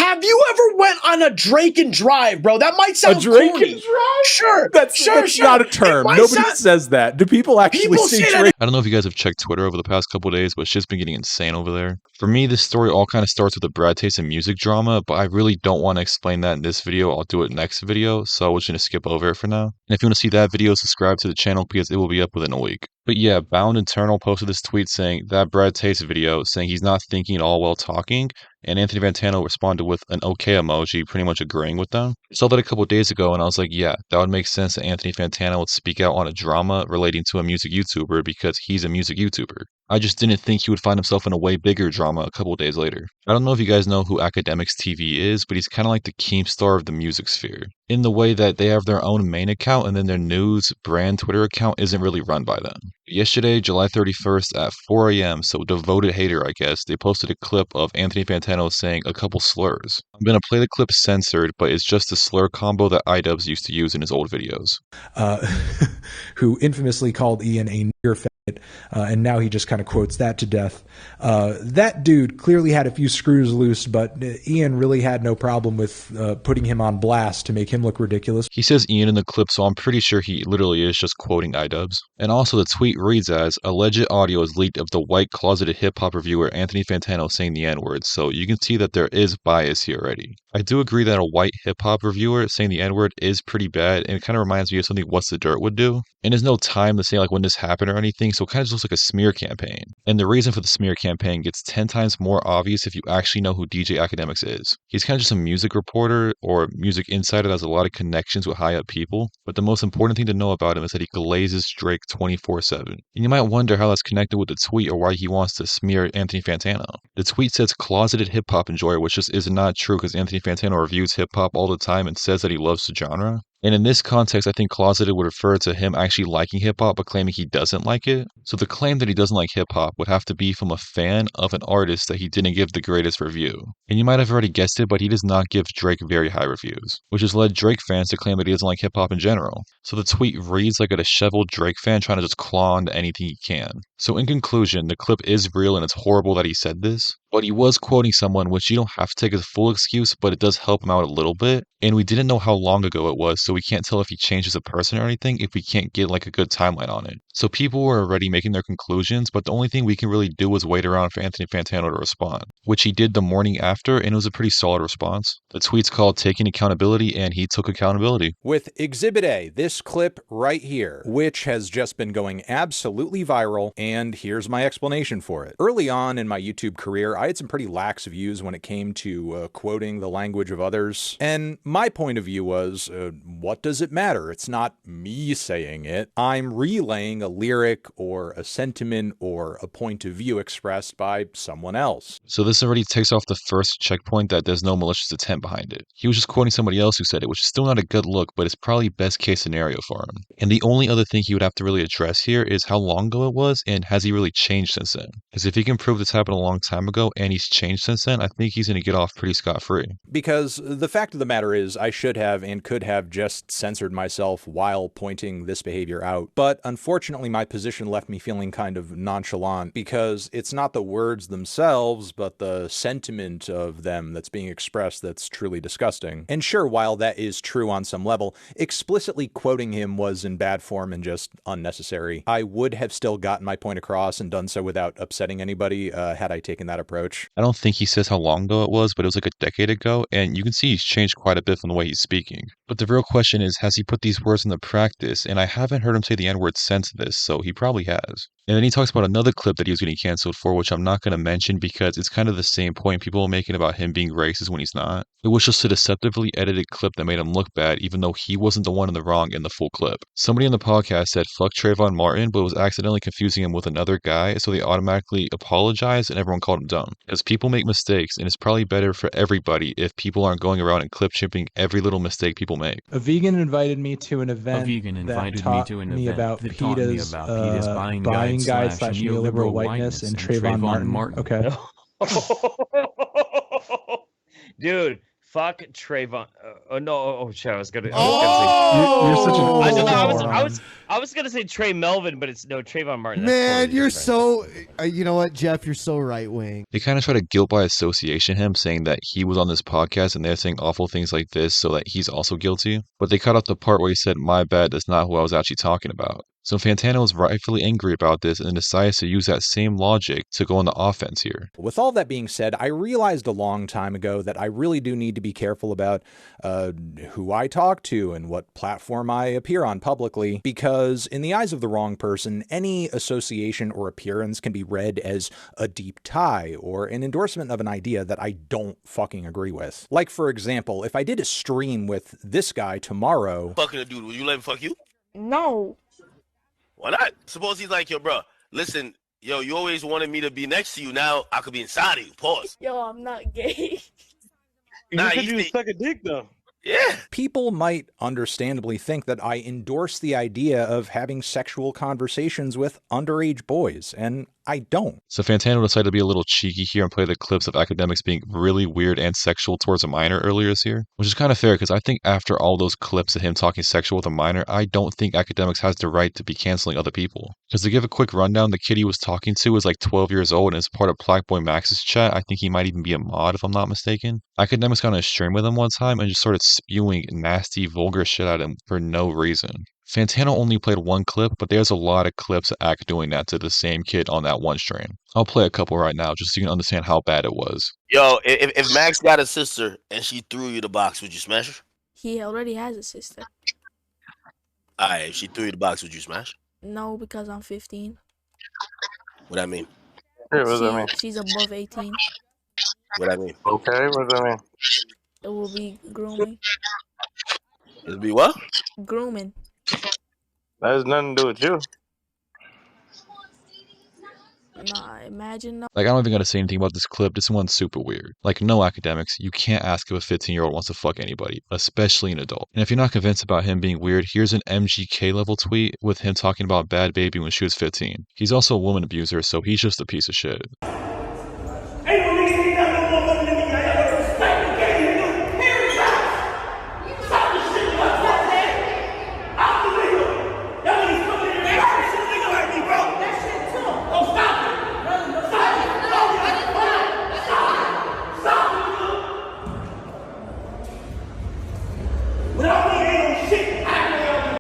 Have you ever went on a Drake and Drive, bro? That might sound a Drake corny. and Drive? Sure. That's not a term. Nobody says that. Do people actually say Drake? I don't know if you guys have checked Twitter over the past couple of days, but shit's been getting insane over there. For me, this story all kind of starts with a Brad Taste and music drama, but I really don't want to explain that in this video. I'll do it next video, so we're just going to skip over it for now. And if you want to see that video, subscribe to the channel because it will be up within a week. But yeah, Bound Internal posted this tweet saying that Brad Taste video, saying he's not thinking at all while talking, and Anthony Fantano responded with an okay emoji, pretty much agreeing with them. I saw that a couple days ago, and I was like, yeah, that would make sense that Anthony Fantano would speak out on a drama relating to a music YouTuber because he's a music YouTuber. I just didn't think he would find himself in a way bigger drama a couple days later. I don't know if you guys know who Akademiks TV is, but he's kind of like the Keemstar of the music sphere, in the way that they have their own main account and then their news brand Twitter account isn't really run by them. Yesterday, July 31st at 4 a.m., so devoted hater I guess, they posted a clip of Anthony Fantano saying a couple slurs. I'm going to play the clip censored, but it's just a slur combo that iDubbbz used to use in his old videos. Who infamously called Ian a nigger faggot, and now he just kind of quotes that to death. That dude clearly had a few screws loose, but Ian really had no problem with putting him on blast to make him look ridiculous. He says Ian in the clip, so I'm pretty sure he literally is just quoting iDubbbz. And also the tweet reads as, alleged audio is leaked of the white closeted hip-hop reviewer Anthony Fantano saying the N-word, so you can see that there is bias here already. I do agree that a white hip-hop reviewer saying the N-word is pretty bad, and it kind of reminds me of something What's the Dirt would do. And there's no time to say like when this happened or anything, so it kind of just looks like a smear campaign. And the reason for the smear campaign gets 10 times more obvious if you actually know who DJ Akademiks is. He's kind of just a music reporter or music insider that has a lot of connections with high-up people, but the most important thing to know about him is that he glazes Drake 24/7. And you might wonder how that's connected with the tweet or why he wants to smear Anthony Fantano. The tweet says closeted hip-hop enjoyer, which just is not true because Anthony Fantano reviews hip-hop all the time and says that he loves the genre. And in this context, I think closeted would refer to him actually liking hip-hop but claiming he doesn't like it. So the claim that he doesn't like hip-hop would have to be from a fan of an artist that he didn't give the greatest review. And you might have already guessed it, but he does not give Drake very high reviews, which has led Drake fans to claim that he doesn't like hip-hop in general. So the tweet reads like a disheveled Drake fan trying to just claw onto anything he can. So in conclusion, the clip is real and it's horrible that he said this, but he was quoting someone, which you don't have to take as a full excuse, but it does help him out a little bit. And we didn't know how long ago it was, so we can't tell if he changed as a person or anything if we can't get like a good timeline on it. So people were already making their conclusions, but the only thing we can really do was wait around for Anthony Fantano to respond, which he did the morning after, and it was a pretty solid response. The tweet's called Taking Accountability, and he took accountability. With Exhibit A, this clip right here, which has just been going absolutely viral, and here's my explanation for it. Early on in my YouTube career, I had some pretty lax views when it came to quoting the language of others, and my point of view was, what does it matter? It's not me saying it. I'm relaying a lyric or a sentiment or a point of view expressed by someone else. So this already takes off the first checkpoint that there's no malicious intent behind it. He was just quoting somebody else who said it, which is still not a good look, but it's probably best case scenario for him. And the only other thing he would have to really address here is how long ago it was and has he really changed since then? Because if he can prove this happened a long time ago and he's changed since then, I think he's going to get off pretty scot-free. Because the fact of the matter is, I should have and could have just censored myself while pointing this behavior out. But unfortunately, my position left me feeling kind of nonchalant because it's not the words themselves, but the sentiment of them that's being expressed that's truly disgusting. And sure, while that is true on some level, explicitly quoting him was in bad form and just unnecessary. I would have still gotten my point across and done so without upsetting anybody had I taken that approach. I don't think he says how long ago it was, but it was like a decade ago, and you can see he's changed quite a bit from the way he's speaking. But the real question is, has he put these words into practice? And I haven't heard him say the N-word since this, so he probably has. And then he talks about another clip that he was getting canceled for, which I'm not going to mention because it's kind of the same point people are making about him being racist when he's not. It was just a deceptively edited clip that made him look bad, even though he wasn't the one in the wrong in the full clip. Somebody on the podcast said fuck Trayvon Martin, but was accidentally confusing him with another guy, so they automatically apologized and everyone called him dumb. Because people make mistakes, and it's probably better for everybody if people aren't going around and clip chipping every little mistake people make. A vegan invited me to an event that taught me about PETA's buying guide / neoliberal whiteness and Trayvon Martin. Okay. Dude, fuck Trayvon. Shit, I was gonna. You're such an I was gonna say Trey Melvin, but it's no Trayvon Martin. That's Man, totally you're different. so. You know what, Jeff? You're so right wing. They kind of try to guilt by association him, saying that he was on this podcast and they're saying awful things like this so that he's also guilty. But they cut out the part where he said, "My bad, that's not who I was actually talking about." So Fantano is rightfully angry about this and decides to use that same logic to go on the offense here. With all that being said, I realized a long time ago that I really do need to be careful about who I talk to and what platform I appear on publicly, because in the eyes of the wrong person, any association or appearance can be read as a deep tie or an endorsement of an idea that I don't fucking agree with. Like, for example, if I did a stream with this guy tomorrow... Fucking a dude, will you let him fuck you? No. Why not? Suppose he's like, yo, bro, listen, yo, you always wanted me to be next to you. Now I could be inside of you. Pause. Yo, I'm not gay. Nah, you said you suck a dick, though. Yeah. People might understandably think that I endorse the idea of having sexual conversations with underage boys, and I don't. So Fantano decided to be a little cheeky here and play the clips of Akademiks being really weird and sexual towards a minor earlier this year, which is kind of fair because I think after all those clips of him talking sexual with a minor, I don't think Akademiks has the right to be canceling other people. Because to give a quick rundown, the kid he was talking to was like 12 years old and is part of Blackboy Max's chat. I think he might even be a mod if I'm not mistaken. Akademiks got on a stream with him one time and just started spewing nasty, vulgar shit at him for no reason. Fantano only played one clip, but there's a lot of clips of Ak doing that to the same kid on that one stream. I'll play a couple right now just so you can understand how bad it was. Yo, if Max got a sister and she threw you the box, would you smash her? He already has a sister. Alright, if she threw you the box, would you smash? No, because I'm 15. What that mean? Hey, what does that mean? She's above 18. What that mean? Okay, what does that mean? It will be grooming. It'll be what? Grooming. That has nothing to do with you. Nah, imagine no. Like, I don't even gotta say anything about this clip. This one's super weird. Like, no, Akademiks, you can't ask if a 15-year-old wants to fuck anybody, especially an adult. And if you're not convinced about him being weird, here's an MGK level tweet with him talking about Bad Baby when she was 15. He's also a woman abuser, so he's just a piece of shit.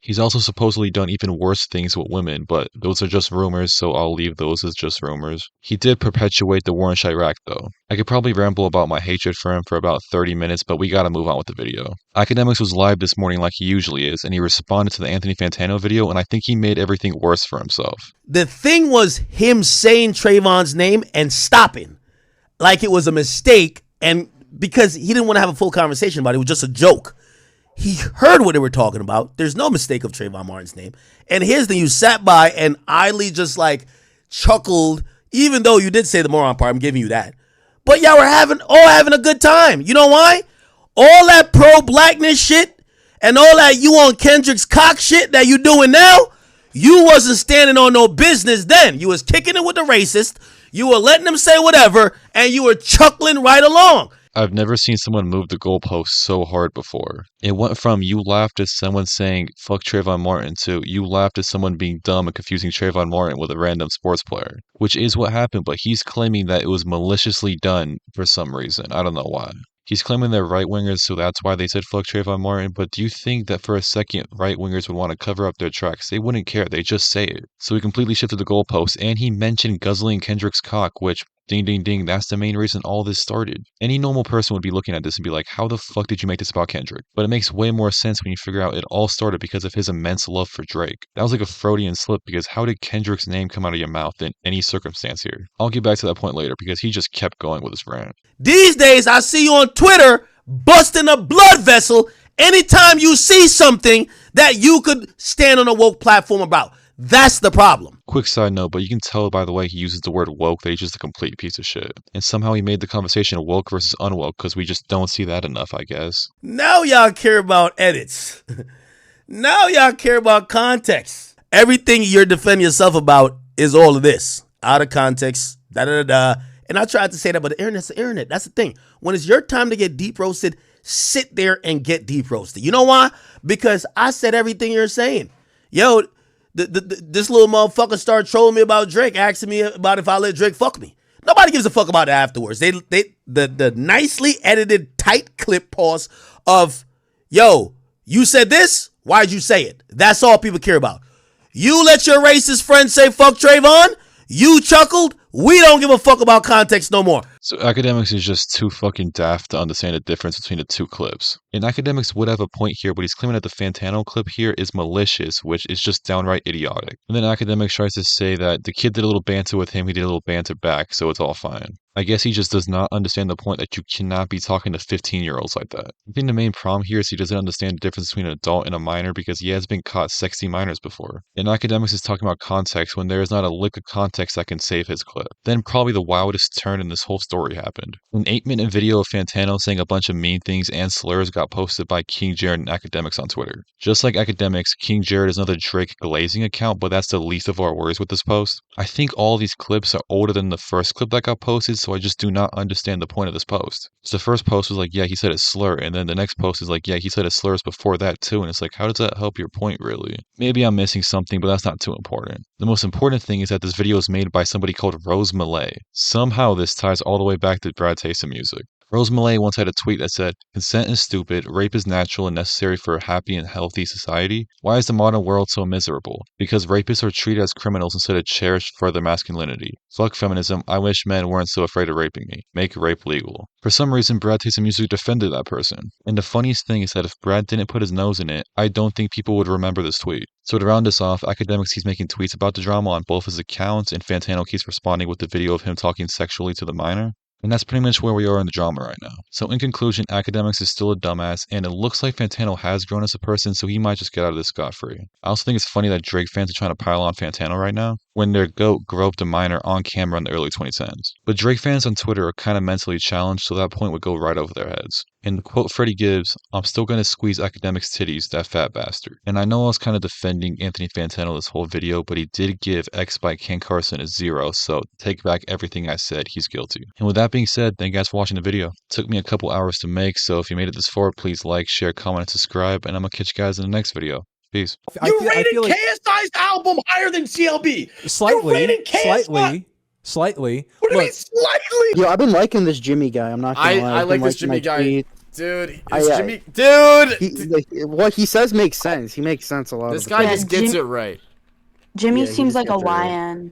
He's also supposedly done even worse things with women, but those are just rumors, so I'll leave those as just rumors. He did perpetuate the war in Chirac, though. I could probably ramble about my hatred for him for about 30 minutes, but we gotta move on with the video. Akademiks was live this morning like he usually is, and he responded to the Anthony Fantano video, and I think he made everything worse for himself. The thing was him saying Trayvon's name and stopping like it was a mistake, and because he didn't want to have a full conversation about it, it was just a joke. He heard what they were talking about. There's no mistake of Trayvon Martin's name. And here's the thing, you sat by and idly just like chuckled, even though you did say the moron part, I'm giving you that. But y'all were all having a good time. You know why? All that pro-blackness shit and all that you on Kendrick's cock shit that you doing now, you wasn't standing on no business then. You was kicking it with the racist. You were letting them say whatever, and you were chuckling right along. I've never seen someone move the goalpost so hard before. It went from you laughed at someone saying fuck Trayvon Martin to you laughed at someone being dumb and confusing Trayvon Martin with a random sports player, which is what happened, but he's claiming that it was maliciously done for some reason. I don't know why. He's claiming they're right-wingers, so that's why they said fuck Trayvon Martin, but do you think that for a second right-wingers would want to cover up their tracks? They wouldn't care, they just say it. So he completely shifted the goalposts, and he mentioned guzzling Kendrick's cock, which, ding ding ding, that's the main reason all this started. Any normal person would be looking at this and be like, how the fuck did you make this about Kendrick? But it makes way more sense when you figure out it all started because of his immense love for Drake. That was like a Freudian slip, because how did Kendrick's name come out of your mouth in any circumstance here? I'll get back to that point later, because he just kept going with his rant. These days, I see you on Twitter busting a blood vessel anytime you see something that you could stand on a woke platform about. That's the problem. Quick side note, but you can tell by the way he uses the word woke that he's just a complete piece of shit. And somehow he made the conversation woke versus unwoke, because we just don't see that enough, I guess. Now y'all care about edits. Now y'all care about context. Everything you're defending yourself about is all of this. Out of context, da-da-da-da. And I tried to say that, but the internet's the internet. That's the thing. When it's your time to get deep roasted, sit there and get deep roasted. You know why? Because I said everything you're saying. Yo, this little motherfucker started trolling me about Drake, asking me about if I let Drake fuck me. Nobody gives a fuck about it afterwards. The nicely edited tight clip pause of, yo, you said this? Why'd you say it? That's all people care about. You let your racist friend say fuck Trayvon? You chuckled? We don't give a fuck about context no more. So Akademiks is just too fucking daft to understand the difference between the two clips. And Akademiks would have a point here, but he's claiming that the Fantano clip here is malicious, which is just downright idiotic. And then Akademiks tries to say that the kid did a little banter with him, he did a little banter back, so it's all fine. I guess he just does not understand the point that you cannot be talking to 15-year-olds like that. I think the main problem here is he doesn't understand the difference between an adult and a minor because he has been caught sexting minors before. And Akademiks is talking about context when there is not a lick of context that can save his clip. Then probably the wildest turn in this whole story happened. An 8-minute video of Fantano saying a bunch of mean things and slurs got posted by King Jared and Akademiks on Twitter. Just like Akademiks, King Jared is another Drake glazing account, but that's the least of our worries with this post. I think all these clips are older than the first clip that got posted, so I just do not understand the point of this post. So the first post was like, yeah, he said a slur, and then the next post is like, yeah, he said a slurs before that too, and it's like, how does that help your point really? Maybe I'm missing something, but that's not too important. The most important thing is that this video is made by somebody called Rose Malay. Somehow this ties all the way back to Brad Taste of music. Rose Malay once had a tweet that said, consent is stupid, rape is natural and necessary for a happy and healthy society. Why is the modern world so miserable? Because rapists are treated as criminals instead of cherished for their masculinity. Fuck feminism, I wish men weren't so afraid of raping me. Make rape legal. For some reason, Brad Taste of Music defended that person. And the funniest thing is that if Brad didn't put his nose in it, I don't think people would remember this tweet. So to round this off, Akademiks keeps making tweets about the drama on both his accounts, and Fantano keeps responding with the video of him talking sexually to the minor. And that's pretty much where we are in the drama right now. So in conclusion, Akademiks is still a dumbass, and it looks like Fantano has grown as a person, so he might just get out of this scot-free. I also think it's funny that Drake fans are trying to pile on Fantano right now, when their GOAT groped a minor on camera in the early 2010s. But Drake fans on Twitter are kind of mentally challenged, so that point would go right over their heads. And the quote Freddie gives, I'm still gonna squeeze Akademiks' titties, that fat bastard. And I know I was kind of defending Anthony Fantano this whole video, but he did give X by Ken Carson a 0, so take back everything I said, he's guilty. And with that being said, thank you guys for watching the video. It took me a couple hours to make, so if you made it this far, please like, share, comment, and subscribe, and I'm gonna catch you guys in the next video. Peace. You rated KSI's album higher than CLB. Slightly. What do you mean slightly? Yo, I've been liking this Jimmy guy. I'm not gonna lie. I like this Jimmy guy. Tweets. Dude, What he says makes sense. He makes sense a lot. This guy just gets it right. Jimmy seems like a YN.